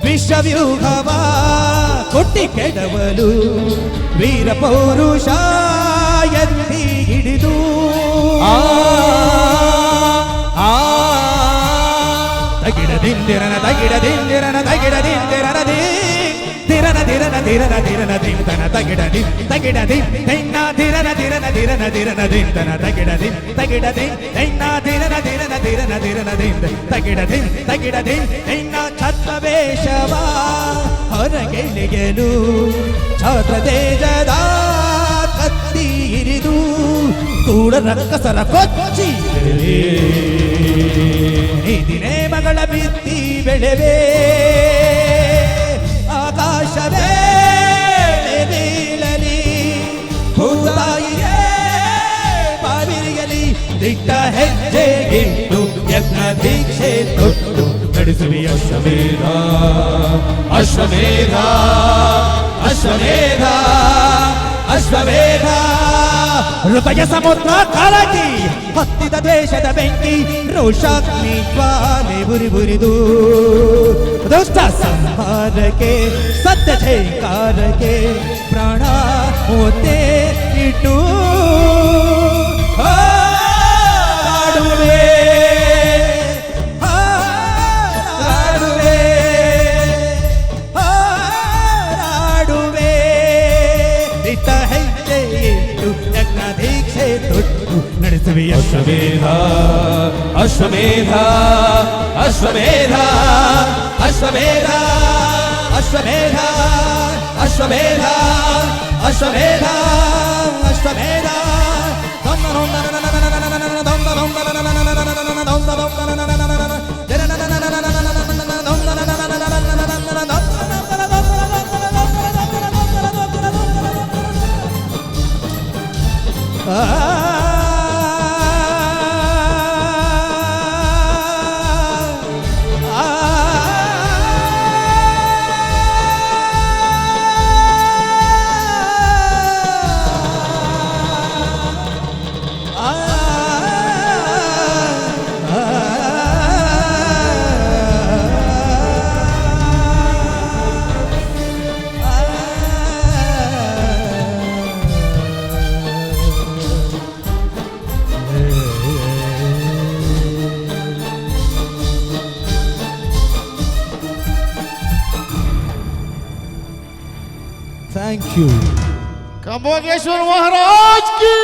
ವಿಶ್ವವ್ಯೂಹವ ಕೊಟ್ಟಿ ಕೆಡವಲು ವೀರ ಪೌರುಷ ಎತ್ತಿ ಹಿಡಿದು ತಗಿಡದಿಂದಿರನ ತಗಿಡದಿಂದಿರನ ತಗಿಡದಿಂದಿರನದಿ ತಿರನ ತಿರನ ತಿರನ ತಿರನ ದಿಂತನ ತಗಿಡದಿ ತಗಿಡದಿ ತೈನ ತಿರನ ತಿರನ ತಿರನ ತಿರನ ದಿಂತನ ತಗಿಡದಿ ತಗಿಡದಿ ತೈನ ತಿರನ ತಿರನ ತಿರನ ತಿರನ ದಿಂತ ತಗಿಡದಿ ತಗಿಡದಿ ತೈನ ಛತ್ರವೇಷವ ಹೊರಗೆಳೆಯಲು ಛತ್ರ ತೇಜದ ಕತ್ತಿ ಹಿರಿದು ಕೂಡ ರಕ್ಕಸರ ಕೊಚ್ಚಿ ನೀದಿನೇ ಮಗಳ ಬಿತ್ತಿ ಬೆಳೆವೆ ಆಕಾಶವೇ ಬೀಳಲಿ ಭೂತಾಯಿಯೇ ಬಾವಿರಿಯಲಿ ದಿಟ್ಟ ಹೆಜ್ಜೆಗಿಟ್ಟು ಯಜ್ಞ ದೀಕ್ಷೆ ತೊಟ್ಟು ನಡೆಸುವಿ ಅಶ್ವಮೇಧ ಅಶ್ವಮೇಧ ಅಶ್ವಮೇಧ ಅಶ್ವಮೇಧ ಹೃದಯ ಸಮುದ್ರ ಕಾಳಗಿ ಹತ್ತಿದ ದೇಶದ ಬೆಂಕಿ ರೋಷಾಗ್ನಿ ಜ್ವಾಲೆ ಬುರಿ ಬುರಿದು ದುಷ್ಟ ಸಂಹಾರಕ್ಕೆ ಸತ್ಯ ಜಯಕಾರಕ್ಕೆ ಪ್ರಾಣ ಹೋತೆ ಇಟ್ಟು ಹಾಡುವೆ ಹಾಡುವೆ ಹಾಡುವೆ ಇಟ್ಟ ಹೆಜ್ಜೆ ಇಟ್ಟು ಯಜ್ಞ ದೀಕ್ಷೆ ತೊಟ್ಟು ನಡೆಸುವೆ ಅಶ್ವಮೇಧ ಅಶ್ವಮೇಧ ಅಶ್ವಮೇಧ ಅಶ್ವಮೇಧ ಅಶ್ವಮೇಧ ಅಶ್ವಮೇಧ ಅಶ್ವಮೇಧ ಅಶ್ವಮೇಧ Thank you. Kambogeshwar Maharaj ki